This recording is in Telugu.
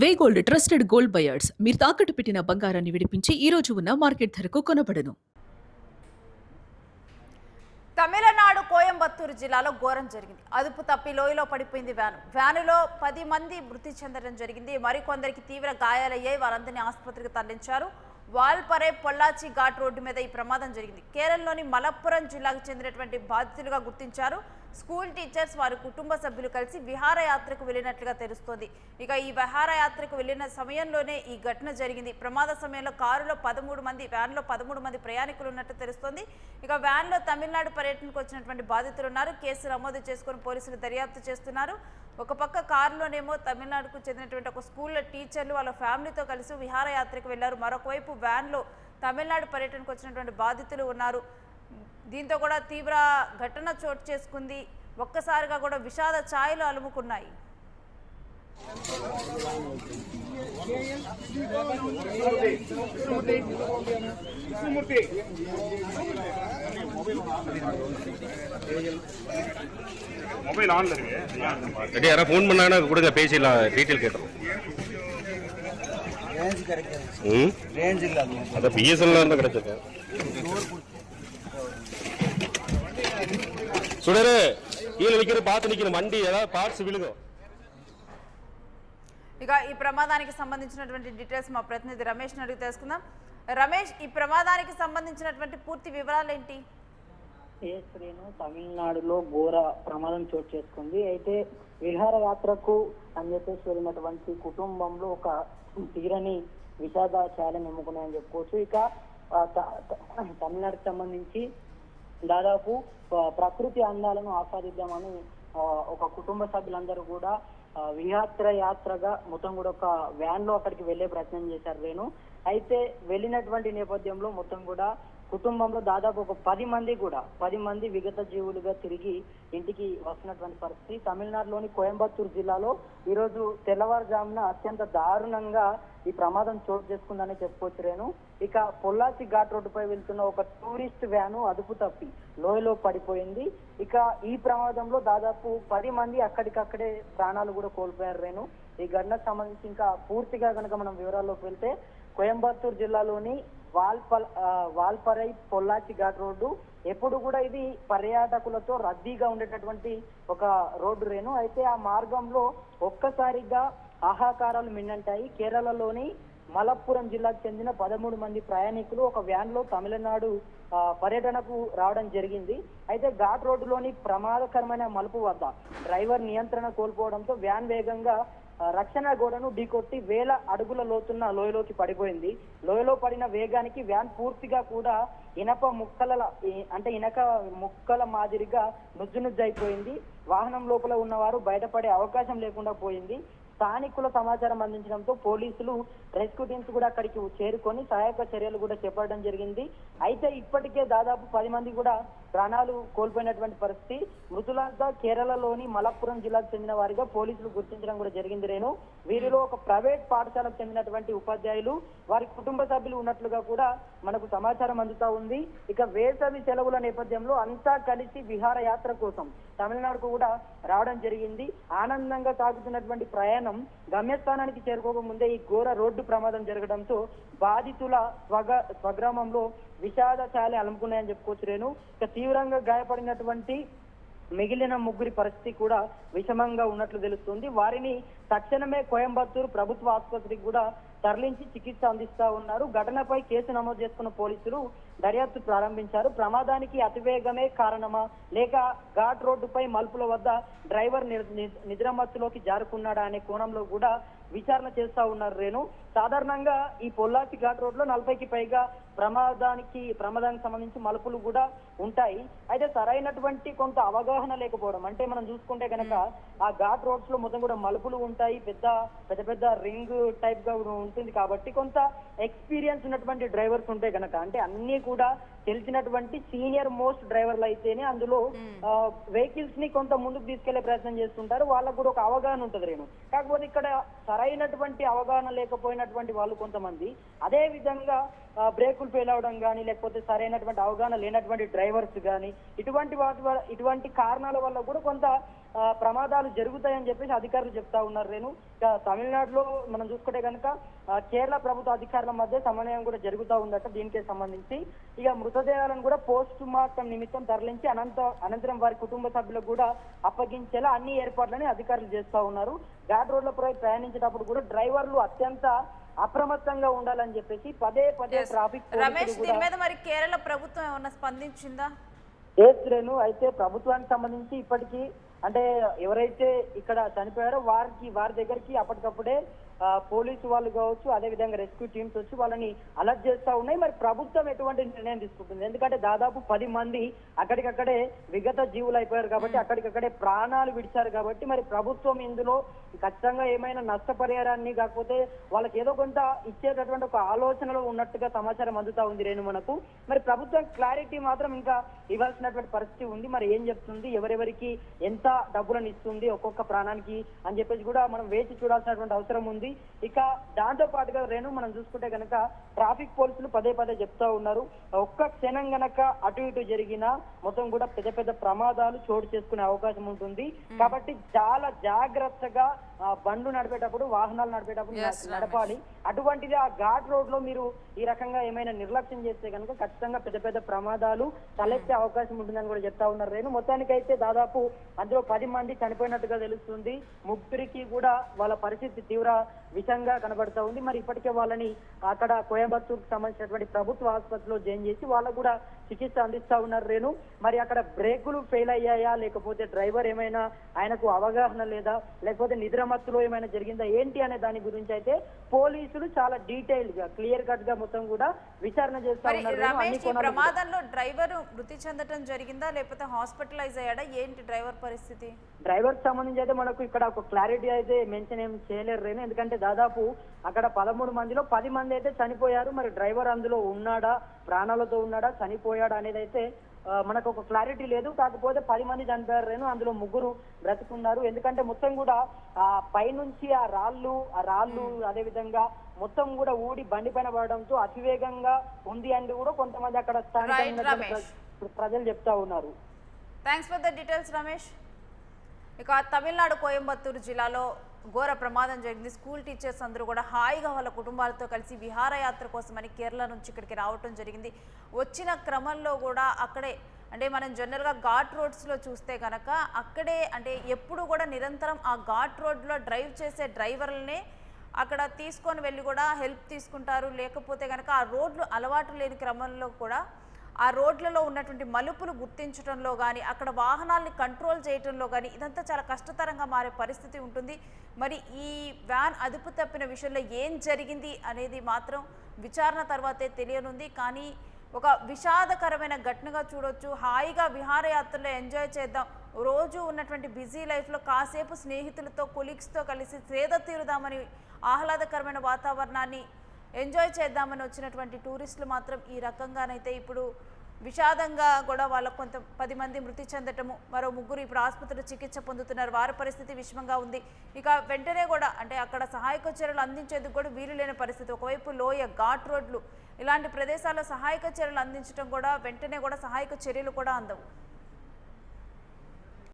వేగోల్డ్ ట్రస్టెడ్ గోల్డ్ బయర్స్ మీరు తాకట్టు పెట్టిన బంగారాన్ని విడిపించి ఈ రోజు ఉన్న మార్కెట్ ధరకు కొనబడను. తమిళనాడు కోయంబత్తూరు జిల్లాలో ఘోరం జరిగింది. అదుపు తప్పి లోయలో పడిపోయింది వ్యానులో 10 మంది మృతి చెందడం జరిగింది. మరికొందరికి తీవ్ర గాయాలయ్యాయి. వారందరినీ ఆసుపత్రికి తరలించారు. వాల్పరే పొల్లాచి ఘాట్ రోడ్డు మీద ఈ ప్రమాదం జరిగింది. కేరళలోని మలప్పురం జిల్లాకు చెందినటువంటి బాధితులుగా గుర్తించారు. స్కూల్ టీచర్స్ వారి కుటుంబ సభ్యులు కలిసి విహారయాత్రకు వెళ్ళినట్లుగా తెలుస్తోంది. ఇక ఈ విహారయాత్రకు వెళ్ళిన సమయంలోనే ఈ ఘటన జరిగింది. ప్రమాద సమయంలో కారులో 13 మంది, వ్యాన్లో 13 మంది ప్రయాణికులు ఉన్నట్టు తెలుస్తోంది. ఇక వ్యాన్లో తమిళనాడు పర్యటనకు వచ్చినటువంటి బాధితులు ఉన్నారు. కేసు నమోదు చేసుకుని పోలీసులు దర్యాప్తు చేస్తున్నారు. ఒక పక్క కారులోనేమో తమిళనాడుకు చెందినటువంటి ఒక స్కూల్ టీచర్లు వాళ్ళ ఫ్యామిలీతో కలిసి విహారయాత్రకు వెళ్లారు. మరొక వైపు వ్యాన్లో తమిళనాడు పర్యటనకు వచ్చినటువంటి బాధితులు ఉన్నారు. దీంతో కూడా తీవ్ర ఘటన చోటు చేసుకుంది. ఒక్కసారిగా కూడా విషాద ఛాయలు అలుముకున్నాయి. மொபைல் ஆன்ல இருக்கு. ரெடி யாரா ஃபோன் பண்ணாங்கன்னா கொடுங்க, பேசிடலாம், டீடைல் கேட்றோம். ரேஞ்ச் கிடைக்காது. ரேஞ்ச் இல்ல அது பிஎஸ்என்எல் இருந்தா கிடைச்சது. சுடரே கீழே நிக்கிற பார்த்து நிக்கிற வண்டி ஏதாவது பார்ட்ஸ் விழுகும். ఇక ఈ ప్రమాదానికి సంబంధించినటువంటి డీటెయిల్స్ మా ప్రతినిధి రమేష్ అడిగి తెలుసుకుందాం. రమేష్, ఈ ప్రమాదానికి సంబంధించినటువంటి పూర్తి వివరాలు ఏంటి? తమిళనాడులో ఘోర ప్రమాదం చోటు చేసుకుంది. అయితే విహారయాత్రకు అని చెప్పేసి వెళ్ళినటువంటి కుటుంబంలో ఒక తీరని విషాద ఛాయలను ఎమ్ముకున్నాయని చెప్పుకోవచ్చు. ఇక తమిళనాడుకు సంబంధించి దాదాపు ప్రకృతి అందాలను ఆస్వాదిద్దామని ఒక కుటుంబ సభ్యులందరూ కూడా విహారయాత్రగా మొత్తం కూడా ఒక వ్యాన్ లో అక్కడికి వెళ్లే ప్రయత్నం చేశారు రేణు. అయితే వెళ్ళినటువంటి నేపథ్యంలో మొత్తం కూడా కుటుంబంలో దాదాపు ఒక 10 మంది విగత జీవులుగా తిరిగి ఇంటికి వస్తున్నటువంటి పరిస్థితి. తమిళనాడులోని కోయంబత్తూరు జిల్లాలో ఈరోజు తెల్లవారుజామున అత్యంత దారుణంగా ఈ ప్రమాదం చోటు చేసుకుందని చెప్పుకోవచ్చు రేణు. ఇక పొల్లాచి ఘాట్ రోడ్డుపై వెళ్తున్న ఒక టూరిస్ట్ వ్యాను అదుపు తప్పి లోయలో పడిపోయింది. ఇక ఈ ప్రమాదంలో దాదాపు 10 మంది అక్కడికక్కడే ప్రాణాలు కూడా కోల్పోయారు రేణు. ఈ ఘటనకు సంబంధించి ఇంకా పూర్తిగా కనుక మనం వివరాల్లోకి వెళ్తే కోయంబత్తూరు జిల్లాలోని వాల్పరై పొల్లాచి ఘాట్ రోడ్డు ఎప్పుడు కూడా ఇది పర్యాటకులతో రద్దీగా ఉండేటటువంటి ఒక రోడ్డు రేణు. అయితే ఆ మార్గంలో ఒక్కసారిగా ఆహాకారాలు మిన్నంటాయి. కేరళలోని మలప్పురం జిల్లాకు చెందిన 13 మంది ప్రయాణికులు ఒక వ్యాన్ లో తమిళనాడు పర్యటనకు రావడం జరిగింది. అయితే ఘాట్ రోడ్డులోని ప్రమాదకరమైన మలుపు వద్ద డ్రైవర్ నియంత్రణ కోల్పోవడంతో వ్యాన్ వేగంగా రక్షణ గోడను ఢీకొట్టి 1000 అడుగుల లోతున్న లోయలోకి పడిపోయింది. లోయలో పడిన వేగానికి వ్యాన్ పూర్తిగా కూడా ఇనప ముక్కల మాదిరిగా నుజ్జునుజ్జైపోయింది. వాహనం లోపల ఉన్నవారు బయటపడే అవకాశం లేకుండా పోయింది. స్థానికుల సమాచారం అందించడంతో పోలీసులు రెస్క్యూ టీమ్స్ కూడా అక్కడికి చేరుకొని సహాయక చర్యలు కూడా చేపట్టడం జరిగింది. అయితే ఇప్పటికే దాదాపు 10 మంది కూడా ప్రాణాలు కోల్పోయినటువంటి పరిస్థితి. మృతులంతా కేరళలోని మలప్పురం జిల్లాకు చెందిన వారిగా పోలీసులు గుర్తించడం కూడా జరిగింది రేణు. వీరిలో ఒక ప్రైవేట్ పాఠశాలకు చెందినటువంటి ఉపాధ్యాయులు, వారి కుటుంబ సభ్యులు ఉన్నట్లుగా కూడా మనకు సమాచారం అందుతా ఉంది. ఇక వేసవి సెలవుల నేపథ్యంలో అంతా కలిసి విహారయాత్ర కోసం తమిళనాడుకు కూడా రావడం జరిగింది. ఆనందంగా సాగుతున్నటువంటి ప్రయాణం గమ్యస్థానానికి చేరుకోక ముందే ఈ ఘోర రోడ్డు ప్రమాదం జరగడంతో బాధితుల స్వగ్రామంలో విషాద ఛాయలు అలుముకున్నాయని చెప్పుకోవచ్చు రేణు. ఇక తీవ్రంగా గాయపడినటువంటి మిగిలిన ముగ్గురి పరిస్థితి కూడా విషమంగా ఉన్నట్లు తెలుస్తుంది. వారిని తక్షణమే కోయంబత్తూరు ప్రభుత్వ ఆసుపత్రికి కూడా తరలించి చికిత్స అందిస్తా ఉన్నారు. ఘటనపై కేసు నమోదు చేసుకున్న పోలీసులు దర్యాప్తు ప్రారంభించారు. ప్రమాదానికి అతివేగమే కారణమా లేక ఘాట్ రోడ్డుపై మలుపుల వద్ద డ్రైవర్ నిద్రమత్తులోకి జారుకున్నాడా అనే కోణంలో కూడా విచారణ చేస్తా ఉన్నారు రేణు. సాధారణంగా ఈ పొల్లాచి ఘాట్ రోడ్ లో 40కి పైగా ప్రమాదానికి సంబంధించి మలుపులు కూడా ఉంటాయి. అయితే సరైనటువంటి కొంత అవగాహన లేకపోవడం, అంటే మనం చూసుకుంటే కనుక ఆ ఘాట్ రోడ్స్ లో మొత్తం కూడా మలుపులు ఉంటాయి, పెద్ద రింగ్ టైప్ గా ఉంటుంది. కాబట్టి కొంత ఎక్స్పీరియన్స్ ఉన్నటువంటి డ్రైవర్స్ ఉంటే కనుక, అంటే అన్ని కూడా తెలిసినటువంటి సీనియర్ మోస్ట్ డ్రైవర్లు అయితేనే అందులో వెహికల్స్ ని కొంత ముందుకు తీసుకెళ్లే ప్రయత్నం చేస్తుంటారు. వాళ్ళకు కూడా ఒక అవగాహన ఉంటుంది రేణు. కాకపోతే ఇక్కడ సరైనటువంటి అవగాహన లేకపోయినటువంటి వాళ్ళు కొంతమంది, అదే విధంగా బ్రేకులు ఫెయిల్ అవడం కానీ, లేకపోతే సరైనటువంటి అవగాహన లేనటువంటి డ్రైవర్స్ కానీ, ఇటువంటి కారణాల వల్ల కూడా కొంత ప్రమాదాలు జరుగుతాయని చెప్పేసి అధికారులు చెప్తా ఉన్నారు. రేణు ఇక తమిళనాడులో మనం చూసుకుంటే కనుక కేరళ ప్రభుత్వ అధికారుల మధ్య సమన్వయం కూడా జరుగుతూ ఉందట. దీనికి సంబంధించి ఇక మృతదేహాలను కూడా పోస్ట్ మార్టం నిమిత్తం తరలించి అనంతరం వారి కుటుంబ సభ్యులకు కూడా అప్పగించేలా అన్ని ఏర్పాట్లని అధికారులు చేస్తా ఉన్నారు. ఘాట్ రోడ్లపై ప్రయాణించేటప్పుడు కూడా డ్రైవర్లు అత్యంత అప్రమత్తంగా ఉండాలని చెప్పేసి పదే ట్రాఫిక్ రమేష్, దీని మీద మరి కేరళ ప్రభుత్వం ఏమన్నా స్పందించిందా? రేణు అయితే ప్రభుత్వానికి సంబంధించి ఇప్పటికీ అంటే ఎవరైతే ఇక్కడ చనిపోయారో వారి దగ్గరికి అప్పటికప్పుడే పోలీసు వాళ్ళు కావచ్చు, అదే విధంగా రెస్క్యూ టీమ్స్ వచ్చి వాళ్ళని అలర్ట్ చేస్తా ఉన్నాయి. మరి ప్రభుత్వం ఎటువంటి నిర్ణయం తీసుకుంటుంది? ఎందుకంటే దాదాపు 10 మంది అక్కడికక్కడే విగత జీవులు అయిపోయారు కాబట్టి, అక్కడికక్కడే ప్రాణాలు విడిచారు కాబట్టి, మరి ప్రభుత్వం ఇందులో ఖచ్చితంగా ఏమైనా నష్టపరిహారాన్ని కాకపోతే వాళ్ళకి ఏదో కొంత ఇచ్చేటటువంటి ఒక ఆలోచనలో ఉన్నట్టుగా సమాచారం అందుతా ఉంది రేణు మనకు. మరి ప్రభుత్వం క్లారిటీ మాత్రం ఇంకా ఇవ్వాల్సినటువంటి పరిస్థితి ఉంది. మరి ఏం చెప్తుంది, ఎవరెవరికి ఎంత డబ్బులను ఇస్తుంది ఒక్కొక్క ప్రాణానికి అని చెప్పేసి కూడా మనం వేచి చూడాల్సినటువంటి అవసరం ఉంది. ఇక దాంతో పాటుగా రేణు మనం చూసుకుంటే కనుక ట్రాఫిక్ పోలీసులు పదే చెప్తా ఉన్నారు, ఒక్క క్షణం గనక అటు ఇటు జరిగినా మొత్తం కూడా పెద్ద ప్రమాదాలు చోటు చేసుకునే అవకాశం ఉంటుంది. కాబట్టి చాలా జాగ్రత్తగా బండ్లు నడిపేటప్పుడు, వాహనాలు నడిపేటప్పుడు నడపాలి. అటువంటిది ఆ ఘాట్ రోడ్ లో మీరు ఈ రకంగా ఏమైనా నిర్లక్ష్యం చేస్తే కనుక ఖచ్చితంగా పెద్ద ప్రమాదాలు తలెత్తే అవకాశం ఉంటుందని కూడా చెప్తా ఉన్నారు రేణు. మొత్తానికైతే దాదాపు అందులో 10 మంది చనిపోయినట్టుగా తెలుస్తుంది. 3 కూడా వాళ్ళ పరిస్థితి తీవ్ర విషంగా కనబడతా ఉంది. మరి ఇప్పటికే వాళ్ళని అక్కడ కోయంబత్తూరుకు సంబంధించినటువంటి ప్రభుత్వ ఆసుపత్రిలో జాయిన్ చేసి వాళ్ళకు కూడా చికిత్స అందిస్తా ఉన్నారు రేణు. మరి అక్కడ బ్రేకులు ఫెయిల్ అయ్యాయా, లేకపోతే డ్రైవర్ ఏమైనా ఆయనకు అవగాహన లేదా, లేకపోతే నిద్రమత్తులో ఏమైనా జరిగిందా ఏంటి అనే దాని గురించి అయితే పోలీసులు చాలా డీటెయిల్ గా క్లియర్ కట్ గా మొత్తం కూడా విచారణ చేస్తా ఉన్నారు. ప్రమాదంలో డ్రైవర్ మృతి చెందడం జరిగిందా, లేకపోతే హాస్పిటలైజ్ అయ్యాడా, ఏంటి డ్రైవర్ పరిస్థితి? డ్రైవర్ సంబంధించి అయితే మనకు ఇక్కడ ఒక క్లారిటీ అయితే మెన్షన్ ఏం చేయలేరు రేణు. ఎందుకంటే దాదాపు అక్కడ 13 మందిలో 10 మంది అయితే చనిపోయారు. మరి డ్రైవర్ అందులో ఉన్నాడా, ప్రాణాలతో ఉన్నాడా, చనిపోయాడా అనేది అయితే మనకు ఒక క్లారిటీ లేదు. కాకపోతే 10 మంది చనిపోయారు రేణు, అందులో 3 బ్రతుకున్నారు. ఎందుకంటే మొత్తం కూడా పైనుంచి ఆ రాళ్ళు అదే విధంగా మొత్తం కూడా ఊడి బండి పైన పడడంతో అతివేగంగా ఉంది అని కూడా కొంతమంది అక్కడ ప్రజలు చెప్తా ఉన్నారు. Thanks for the details Ramesh. ఇక తమిళనాడు కోయంబత్తూరు జిల్లాలో ఘోర ప్రమాదం జరిగింది. స్కూల్ టీచర్స్ అందరూ కూడా హాయిగా వాళ్ళ కుటుంబాలతో కలిసి విహారయాత్ర కోసమని కేరళ నుంచి ఇక్కడికి రావటం జరిగింది. వచ్చిన క్రమంలో కూడా అక్కడే అంటే మనం జనరల్గా ఘాట్ రోడ్స్లో చూస్తే కనుక అక్కడే అంటే ఎప్పుడు కూడా నిరంతరం ఆ ఘాట్ రోడ్లో డ్రైవ్ చేసే డ్రైవర్లనే అక్కడ తీసుకొని వెళ్ళి కూడా హెల్ప్ తీసుకుంటారు. లేకపోతే కనుక ఆ రోడ్లు అలవాటు లేని క్రమంలో కూడా ఆ రోడ్లలో ఉన్నటువంటి మలుపులు గుర్తించడంలో కానీ, అక్కడ వాహనాల్ని కంట్రోల్ చేయడంలో కానీ ఇదంతా చాలా కష్టతరంగా మారే పరిస్థితి ఉంటుంది. మరి ఈ వ్యాన్ అదుపు తప్పిన విషయంలో ఏం జరిగింది అనేది మాత్రం విచారణ తర్వాతే తెలియనుంది. కానీ ఒక విషాదకరమైన ఘటనగా చూడొచ్చు. హాయిగా విహారయాత్రలో ఎంజాయ్ చేద్దాం, రోజు ఉన్నటువంటి బిజీ లైఫ్లో కాసేపు స్నేహితులతో కొలీగ్స్తో కలిసి సేద తీరుదామని ఆహ్లాదకరమైన వాతావరణాన్ని ఎంజాయ్ చేద్దామని వచ్చినటువంటి టూరిస్టులు మాత్రం ఈ రకంగానైతే ఇప్పుడు విషాదంగా కూడా వాళ్ళకు 10 మంది మృతి చెందటము, మరో 3 ఇప్పుడు ఆసుపత్రిలో చికిత్స పొందుతున్నారు. వారి పరిస్థితి విషమంగా ఉంది. ఇక వెంటనే కూడా అంటే అక్కడ సహాయక చర్యలు అందించేందుకు కూడా వీలు లేని పరిస్థితి. ఒకవైపు లోయ, ఘాట్ రోడ్లు ఇలాంటి ప్రదేశాల్లో సహాయక చర్యలు అందించడం కూడా వెంటనే కూడా సహాయక చర్యలు కూడా అందవు.